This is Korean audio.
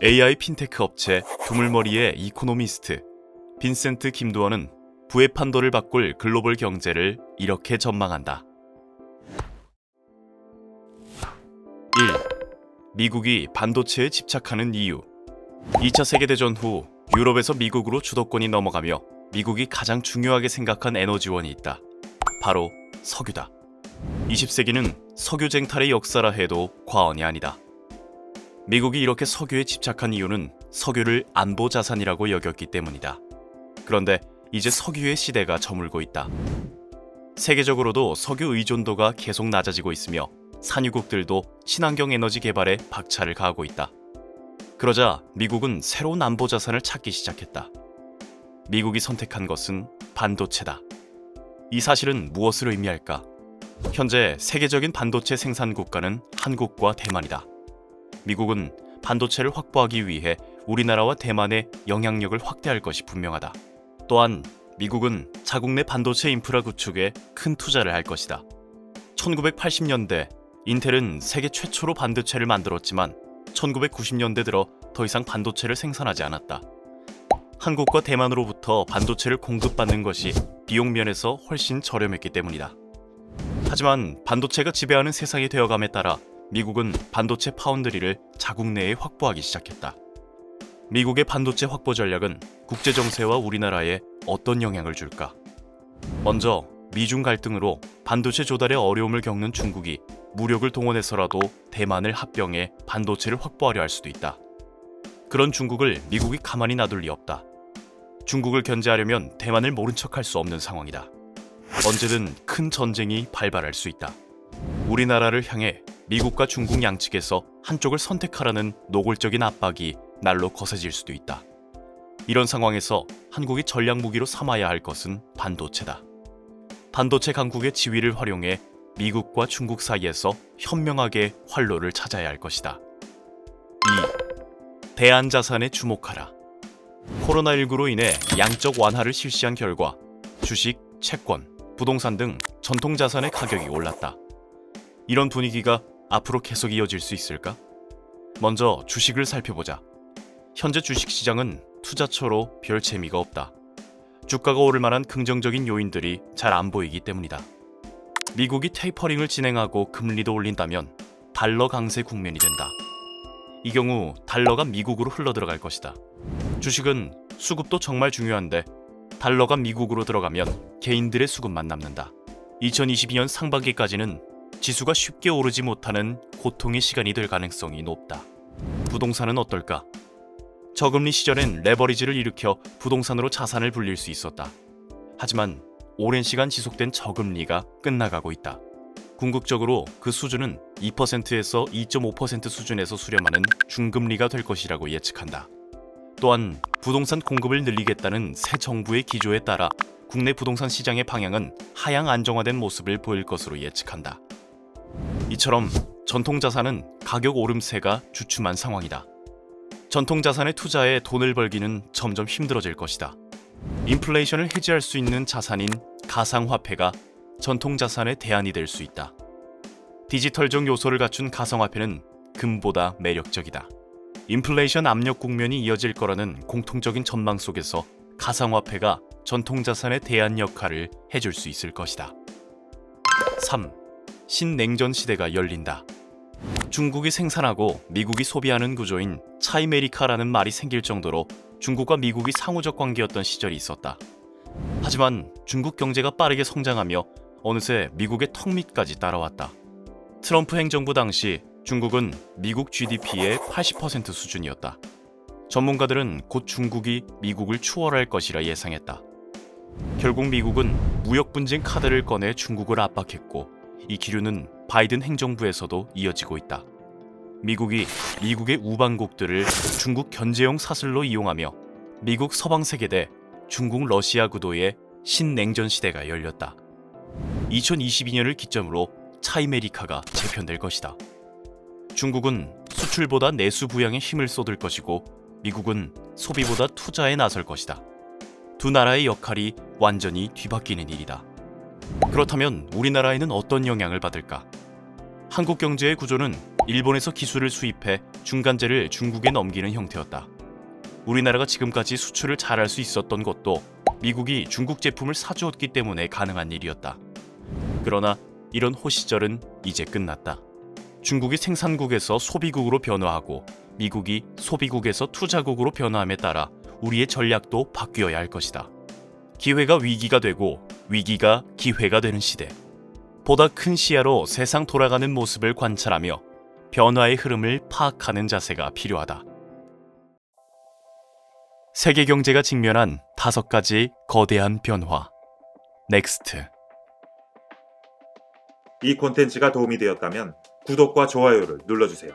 AI 핀테크 업체 두물머리의 이코노미스트 빈센트 김도원은 부의 판도를 바꿀 글로벌 경제를 이렇게 전망한다. 1. 미국이 반도체에 집착하는 이유. 2차 세계대전 후 유럽에서 미국으로 주도권이 넘어가며 미국이 가장 중요하게 생각한 에너지원이 있다. 바로 석유다. 20세기는 석유 쟁탈의 역사라 해도 과언이 아니다. 미국이 이렇게 석유에 집착한 이유는 석유를 안보 자산이라고 여겼기 때문이다. 그런데 이제 석유의 시대가 저물고 있다. 세계적으로도 석유 의존도가 계속 낮아지고 있으며 산유국들도 친환경 에너지 개발에 박차를 가하고 있다. 그러자 미국은 새로운 안보 자산을 찾기 시작했다. 미국이 선택한 것은 반도체다. 이 사실은 무엇을 의미할까? 현재 세계적인 반도체 생산 국가는 한국과 대만이다. 미국은 반도체를 확보하기 위해 우리나라와 대만의 영향력을 확대할 것이 분명하다. 또한 미국은 자국 내 반도체 인프라 구축에 큰 투자를 할 것이다. 1980년대 인텔은 세계 최초로 반도체를 만들었지만 1990년대 들어 더 이상 반도체를 생산하지 않았다. 한국과 대만으로부터 반도체를 공급받는 것이 비용 면에서 훨씬 저렴했기 때문이다. 하지만 반도체가 지배하는 세상이 되어감에 따라 미국은 반도체 파운드리를 자국 내에 확보하기 시작했다. 미국의 반도체 확보 전략은 국제 정세와 우리나라에 어떤 영향을 줄까? 먼저 미중 갈등으로 반도체 조달에 어려움을 겪는 중국이 무력을 동원해서라도 대만을 합병해 반도체를 확보하려 할 수도 있다. 그런 중국을 미국이 가만히 놔둘 리 없다. 중국을 견제하려면 대만을 모른 척할 수 없는 상황이다. 언제든 큰 전쟁이 발발할 수 있다. 우리나라를 향해 미국과 중국 양측에서 한쪽을 선택하라는 노골적인 압박이 날로 거세질 수도 있다. 이런 상황에서 한국이 전략 무기로 삼아야 할 것은 반도체다. 반도체 강국의 지위를 활용해 미국과 중국 사이에서 현명하게 활로를 찾아야 할 것이다. 2. 대안자산에 주목하라. 코로나19로 인해 양적 완화를 실시한 결과 주식, 채권, 부동산 등 전통자산의 가격이 올랐다. 이런 분위기가 앞으로 계속 이어질 수 있을까? 먼저 주식을 살펴보자. 현재 주식시장은 투자처로 별 재미가 없다. 주가가 오를 만한 긍정적인 요인들이 잘 안 보이기 때문이다. 미국이 테이퍼링을 진행하고 금리도 올린다면 달러 강세 국면이 된다. 이 경우 달러가 미국으로 흘러들어갈 것이다. 주식은 수급도 정말 중요한데 달러가 미국으로 들어가면 개인들의 수급만 남는다. 2022년 상반기까지는 지수가 쉽게 오르지 못하는 고통의 시간이 될 가능성이 높다. 부동산은 어떨까? 저금리 시절엔 레버리지를 일으켜 부동산으로 자산을 불릴 수 있었다. 하지만 오랜 시간 지속된 저금리가 끝나가고 있다. 궁극적으로 그 수준은 2%에서 2.5% 수준에서 수렴하는 중금리가 될 것이라고 예측한다. 또한 부동산 공급을 늘리겠다는 새 정부의 기조에 따라 국내 부동산 시장의 방향은 하향 안정화된 모습을 보일 것으로 예측한다. 이처럼 전통자산은 가격 오름세가 주춤한 상황이다. 전통자산에 투자해 돈을 벌기는 점점 힘들어질 것이다. 인플레이션을 해지할 수 있는 자산인 가상화폐가 전통자산의 대안이 될 수 있다. 디지털적 요소를 갖춘 가상화폐는 금보다 매력적이다. 인플레이션 압력 국면이 이어질 거라는 공통적인 전망 속에서 가상화폐가 전통자산의 대안 역할을 해줄 수 있을 것이다. 3. 신냉전 시대가 열린다. 중국이 생산하고 미국이 소비하는 구조인 차이메리카라는 말이 생길 정도로 중국과 미국이 상호적 관계였던 시절이 있었다. 하지만 중국 경제가 빠르게 성장하며 어느새 미국의 턱 밑까지 따라왔다. 트럼프 행정부 당시 중국은 미국 GDP의 80% 수준이었다. 전문가들은 곧 중국이 미국을 추월할 것이라 예상했다. 결국 미국은 무역 분쟁 카드를 꺼내 중국을 압박했고 이 기류는 바이든 행정부에서도 이어지고 있다. 미국이 미국의 우방국들을 중국 견제용 사슬로 이용하며 미국 서방 세계 대 중국 러시아 구도의 신냉전 시대가 열렸다. 2022년을 기점으로 차이메리카가 재편될 것이다. 중국은 수출보다 내수 부양에 힘을 쏟을 것이고 미국은 소비보다 투자에 나설 것이다. 두 나라의 역할이 완전히 뒤바뀌는 일이다. 그렇다면 우리나라에는 어떤 영향을 받을까? 한국 경제의 구조는 일본에서 기술을 수입해 중간재를 중국에 넘기는 형태였다. 우리나라가 지금까지 수출을 잘할 수 있었던 것도 미국이 중국 제품을 사주었기 때문에 가능한 일이었다. 그러나 이런 호시절은 이제 끝났다. 중국이 생산국에서 소비국으로 변화하고 미국이 소비국에서 투자국으로 변화함에 따라 우리의 전략도 바뀌어야 할 것이다. 기회가 위기가 되고 위기가 기회가 되는 시대. 보다 큰 시야로 세상 돌아가는 모습을 관찰하며 변화의 흐름을 파악하는 자세가 필요하다. 세계 경제가 직면한 5가지 거대한 변화. 넥스트. 이 콘텐츠가 도움이 되었다면 구독과 좋아요를 눌러주세요.